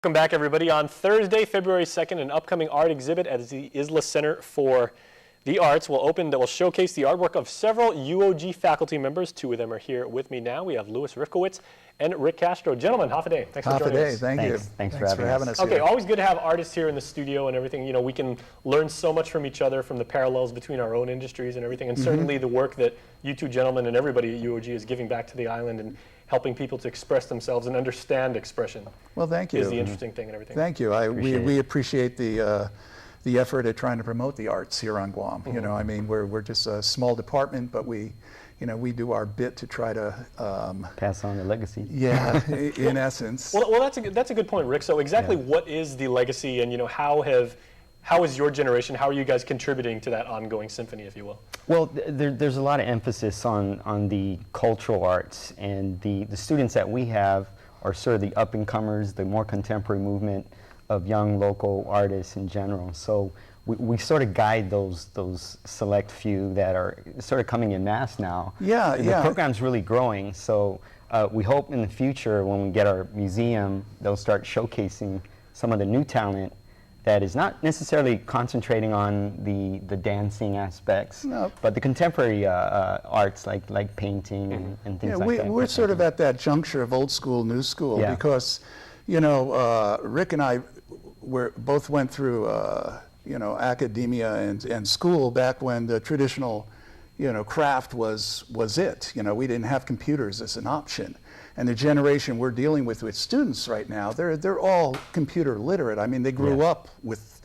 Welcome back, everybody. On Thursday, February 2nd, an upcoming art exhibit at the Isla Center for the Arts will open that will showcase the artwork of several UOG faculty members. Two of them are here with me now. We have Rifkowitz and Rick Castro. Gentlemen, half a day. Thanks for joining us. Thank you. Thanks for having us. Okay, always good to have artists here in the studio and everything. You know, we can learn so much from each other, from the parallels between our own industries and everything, and certainly the work that you two gentlemen and everybody at UOG is giving back to the island and helping people to express themselves and understand expression. Well, thank you. Is the interesting thing and everything. Thank you. We appreciate the effort at trying to promote the arts here on Guam. You know, I mean, we're just a small department, but we do our bit to try to pass on the legacy. Yeah, in essence. Well, that's a good point, Rick. So exactly what is the legacy, and how is your generation, how are you guys contributing to that ongoing symphony, if you will? Well, there's a lot of emphasis on the cultural arts, and the students that we have are sort of the up-and-comers, the more contemporary movement of young local artists in general. So we sort of guide those select few that are sort of coming in mass now. Yeah, the program's really growing, so we hope in the future when we get our museum, they'll start showcasing some of the new talent that is not necessarily concentrating on the dancing aspects, but the contemporary arts like painting and things like that. We're sort of at that juncture of old school, new school, because, Rick and I both went through, academia and school back when the traditional, craft was it. We didn't have computers as an option. And the generation we're dealing with students right now, they're all computer literate. I mean, they grew up with,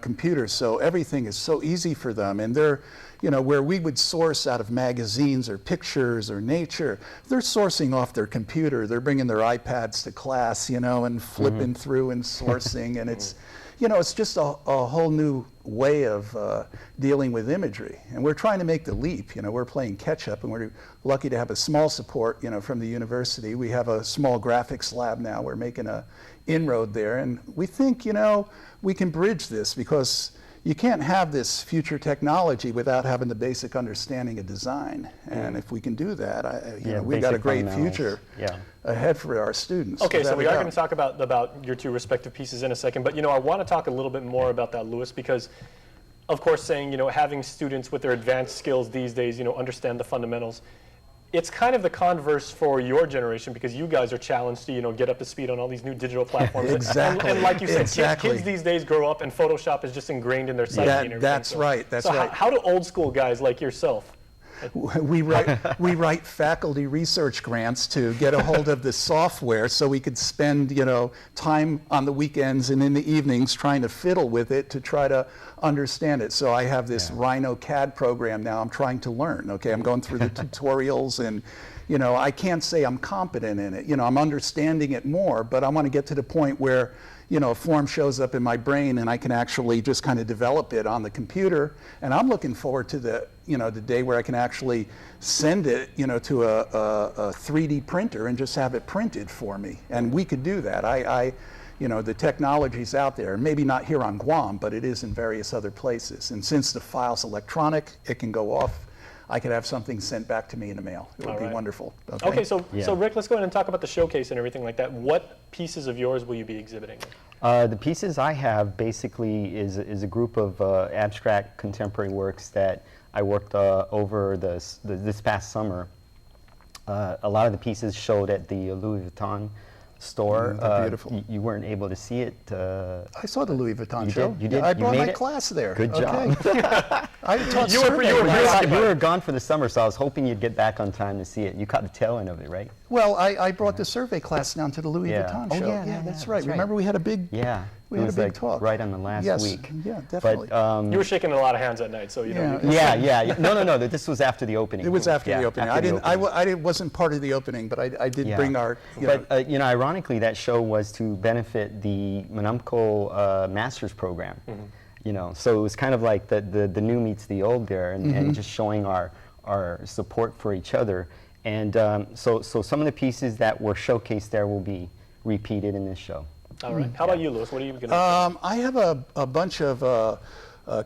computers, so everything is so easy for them. And they're, where we would source out of magazines or pictures or nature, they're sourcing off their computer. They're bringing their iPads to class, and flipping through and sourcing. And it's, it's just a whole new way of dealing with imagery. And we're trying to make the leap. We're playing catch up, and we're lucky to have a small support, from the university. We have a small graphics lab now. We're making a inroad there. And we think, we can bridge this, because you can't have this future technology without having the basic understanding of design. And if we can do that, we've got a great future ahead for our students. Okay, so we are going to talk about your two respective pieces in a second, but I want to talk a little bit more about that, Louis, because of course saying, having students with their advanced skills these days, understand the fundamentals, it's kind of the converse for your generation, because you guys are challenged to, get up to speed on all these new digital platforms. Exactly. And like you said, kids these days grow up and Photoshop is just ingrained in their psyche and everything. That's right. How do old school guys like yourself? We write faculty research grants to get a hold of the software so we could spend, time on the weekends and in the evenings trying to fiddle with it to try to understand it. So I have this Rhino CAD program now I'm trying to learn. Okay, I'm going through the tutorials, and I can't say I'm competent in it. I'm understanding it more, but I want to get to the point where a form shows up in my brain and I can actually just kind of develop it on the computer. And I'm looking forward to the day where I can actually send it, to a 3D printer and just have it printed for me. And we could do that. The technology's out there, maybe not here on Guam, but it is in various other places. And since the file's electronic, it can go off. I could have something sent back to me in the mail. It would be wonderful. Okay, so Rick, let's go ahead and talk about the showcase and everything like that. What pieces of yours will you be exhibiting? The pieces I have basically is a group of abstract contemporary works that I worked over this past summer. A lot of the pieces showed at the Louis Vuitton store. Beautiful. You weren't able to see it. I saw the Louis Vuitton show. You did? I brought my class there. Good job. I taught you were gone for the summer, so I was hoping you'd get back on time to see it. You caught the tail end of it, right? Well, I brought the survey class down to the Louis Vuitton show. Yeah, that's right. Remember we had a big talk right on the last week. Yeah, definitely. But, you were shaking a lot of hands that night, so No. This was after the opening. It was after the opening. I wasn't part of the opening, but I did bring our. Ironically, that show was to benefit the Manamco Master's Program. So it was kind of like the new meets the old there, and just showing our support for each other. And so some of the pieces that were showcased there will be repeated in this show. All right. How about you, Louis? What are you going to I have a bunch of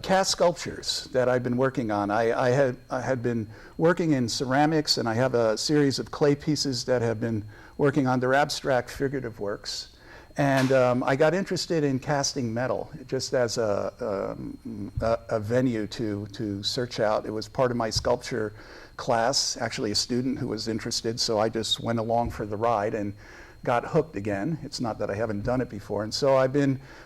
cast sculptures that I've been working on. I had been working in ceramics, and I have a series of clay pieces that have been working on their abstract figurative works. And I got interested in casting metal just as a venue to search out. It was part of my sculpture class, actually a student who was interested, so I just went along for the ride and got hooked again. It's not that I haven't done it before. And so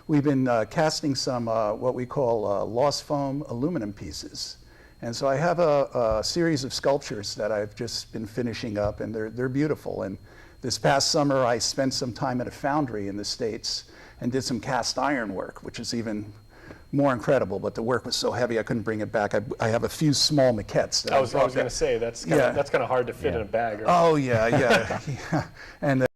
we've been casting some what we call lost foam aluminum pieces. And so I have a series of sculptures that I've just been finishing up, and they're beautiful. And this past summer, I spent some time at a foundry in the States and did some cast iron work, which is even more incredible, but the work was so heavy I couldn't bring it back. I have a few small maquettes. That I was going to say, that's kind of hard to fit in a bag. Or oh, yeah. And